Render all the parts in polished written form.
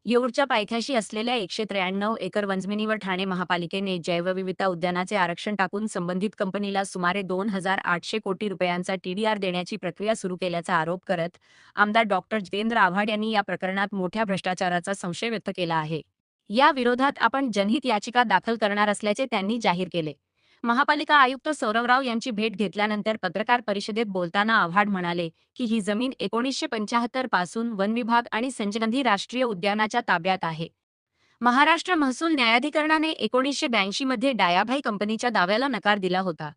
येऊरच्या पायथ्याशी असलेल्या 193 एकर वनजमिनीवर ठाणे महापालिकेने जैवविविधता उद्यानाचे आरक्षण टाकून संबंधित कंपनीला सुमारे 2,800 कोटी रुपयांचा टीडीआर देण्याची प्रक्रिया सुरू केल्याचा आरोप करत आमदार डॉक्टर जितेंद्र आव्हाड यांनी या प्रकरणात मोठ्या भ्रष्टाचाराचा संशय व्यक्त केला आहे. या विरोधात आपण जनहित याचिका दाखल करणार असल्याचे त्यांनी जाहीर केले. महापालिका आयुक्त सौरव राव यांची भेट घेतल्यानंतर पत्रकार परिषदेत बोलताना आव्हाड म्हणाले की ही जमीन 1975 पासून वन विभाग आणि संजगंधी राष्ट्रीय उद्यानाच्या ताब्यात आहे. महाराष्ट्र महसूल न्यायाधिकरणाने 1982 मध्ये डायाभाई कंपनीच्या दाव्याला नकार दिला होता.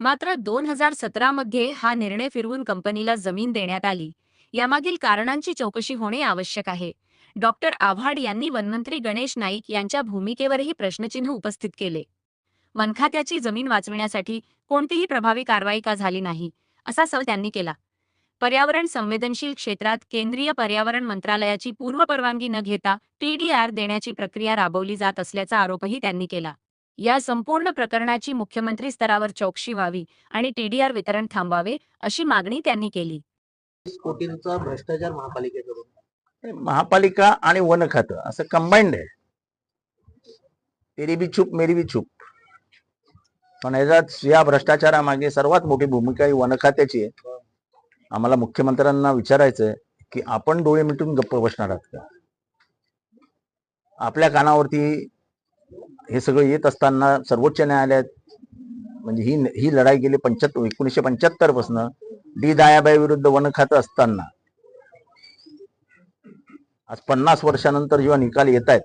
मात्र 2017 मध्ये हा निर्णय फिरवून कंपनीला जमीन देण्यात आली. यामागील कारणांची चौकशी होणे आवश्यक आहे. डॉक्टर आव्हाड यांनी वनमंत्री गणेश नाईक यांच्या भूमिकेवरही प्रश्नचिन्ह उपस्थित केले. वनखात्याची जमीन वाचविण्यासाठी कोणतीही प्रभावी कारवाई का झाली नाही, असा सवाल त्यांनी केला. पर्यावरण संवेदनशील क्षेत्रात केंद्रीय पर्यावरण मंत्रालयाची पूर्वपरवानगी न घेता टीडीआर देण्याची प्रक्रिया राबवली जात असल्याचा आरोपही त्यांनी केला. या संपूर्ण प्रकरणाची मुख्यमंत्री स्तरावर चौकशी व्हावी आणि टीडीआर वितरण थांबवावे, अशी मागणी त्यांनी केली. कोटींचा भ्रष्टाचार महापालिकेकडून. महापालिका आणि वन खातं असं कंबाईंड आहे. तेरी भी चूप मेरी भी चूप. पण या भ्रष्टाचारामागे सर्वात मोठी भूमिका ही वन खात्याची आहे. आम्हाला मुख्यमंत्र्यांना विचारायचंय की आपण डोळे मिटून गप्प बसणार आहात का? आपल्या कानावरती हे सगळं येत असताना सर्वोच्च न्यायालयात म्हणजे ही लढाई गेली 1975 पासून डी दयाबाई विरुद्ध वन खातं असताना आज 50 वर्षानंतर जेव्हा निकाल येत आहेत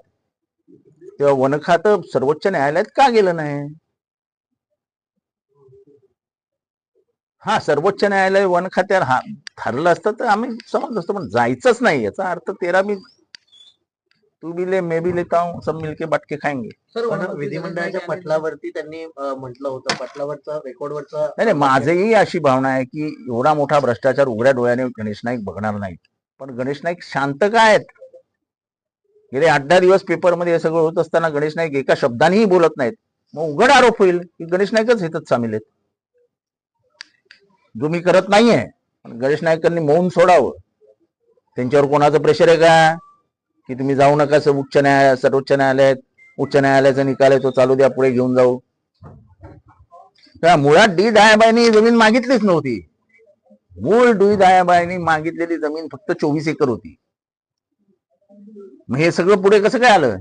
तेव्हा वन खातं सर्वोच्च न्यायालयात का गेलं नाही? हा, सर्वोच्च न्यायालय वन खात्यावर ठरलं असतं तर आम्ही समजलं असतं, पण जायचंच नाही. याचा अर्थ तेरा भी तू भी ले मैं भी लेता हूं, सब मिलके बाटके खाएंगे. सर, विधिमंडळाच्या पटलावरती त्यांनी म्हटलं होतं, पटलावरचा रेकॉर्डवरचा. नाही, माझीही अशी भावना आहे की एवढा मोठा भ्रष्टाचार उघड्या डोळ्याने गणेश नाईक बघणार नाहीत. पण गणेश नाईक शांत काय आहेत? गेले 8-10 दिवस पेपरमध्ये हे सगळं होत असताना गणेश नाईक एका शब्दानेही बोलत नाहीत. मग उघड आरोप होईल की गणेश नाईकच ह्याच्यात सामील आहेत, जो मी करत नाहीये. गणेश नाईकांनी मौन सोडावं. त्यांच्यावर कोणाचं प्रेशर आहे का की तुम्ही जाऊ नका सर्वोच्च न्यायालयात, उच्च न्यायालयाचा निकाल आहे तो चालू द्या, पुढे घेऊन जाऊ. मुळात डी दयाबाईंनी जमीन मागितलीच नव्हती. मूळ डी दयाबाईंनी मागितलेली जमीन फक्त 24 एकर होती. मग हे सगळं पुढे कसं काय आलं?